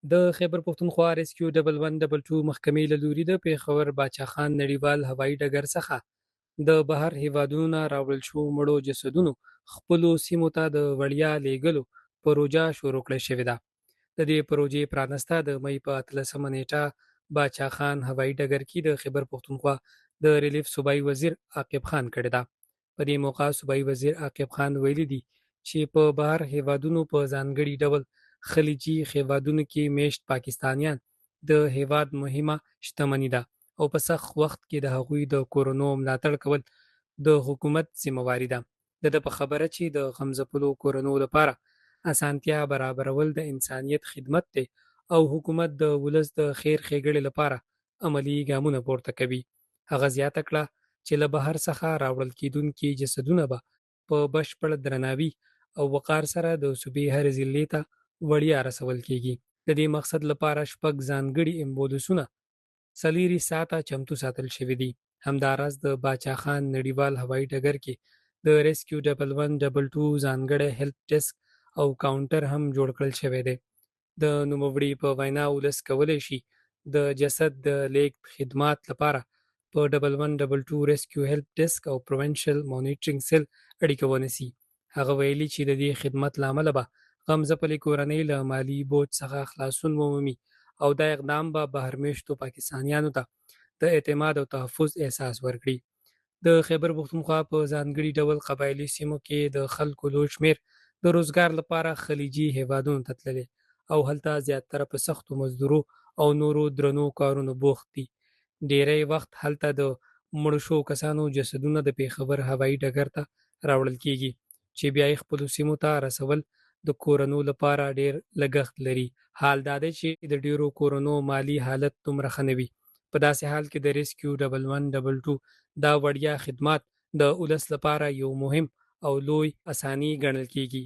د خیبر پښتونخوا ریسکیو 1112 محکمې له لوري د پیښور باچا خان نړیوال هوایي ډګر څخه د بهر هیوادونو نه راوړل شوو مړو جسدونو خپلو سیمو ته د وړیا لیږلو پروژه شروع کړې شوې ده. د دې پروژې پرانسته د مې په 13مه نیټه باچا خان هوایي ډګر کې د خیبر پښتونخوا د ریلیف صوبایي وزیر عاقب خان کړې ده. په دې موقع صوبایي وزیر عاقب خان ویلي دي چې په بهر هیوادونو په ځانګړي ډول خلیجي هیوادونو کې میشت پاکستانیان د هیواد مهمه شتمني ده او په سخت وخت کې د هغوی د کورونو ملاتړ کول د حکومت ذمہواري ده. د په خبره چې د غمزپلو کورونو لپاره اسانتیا برابرول د انسانیت خدمت دی او حکومت د ولس د خیر ښېګړې لپاره عملی ګامونه پورته کوي. هغه زیاته کړه چې له بهر څخه راوړل کیدونکي جسدونه به په بشپړ درناوي او وقار سره د صوبې هرې ضلعې ته وړیا رسول کیږي. د دې مقصد لپاره شپږ ځانګړي امبولانسونه څلېرې ساعته چمتو ساتل شوي دي. همداراز د باچا خان نړیوال هوایي ډګر کې د ریسکیو 1112 ځانګړی هیلپ ډیسک او کاونټر هم جوړ کړل شوی دی. د نوموړي په وینا ولس کولی شي د جسد د لیږد خدمات لپاره په 1112 ریسکیو هیلپ ډیسک او پروینشل مانیټرینګ سیل اړیکه ونیسي. هغه ویلي چې د دې خدمت له امله به غمزپلې کورنۍ له مالي بوج څخه خلاصون ومومي او دا اقدام به بهرمیشتو پاکستانیانو ته د اعتماد او تحفظ احساس ورکړي. د خیبر پښتونخوا په ځانګړي ډول قبایلي سیمو کې د خلکو لوی شمیر د روزګار لپاره خلیجي هیوادونو ته تللي او هلته زیاتره په سختو مزدورو او نورو درنو کارونو بوخت دي. ډیری وخت هلته د مړو شوو کسانو جسدونه د پیښور هوایي ډګر ته راوړل کیږي چې بیا یې خپلو سیمو ته رسول د کورنو لپاره ډیر لګښت لري. حال دا دی چې د ډیرو کورنو مالی حالت دومره ښه نه وي. په داسې حال کې د ریسکیو 1112 دا وړیا خدمات د ولس لپاره یو مهم او لوی اساني ګڼل کیږي.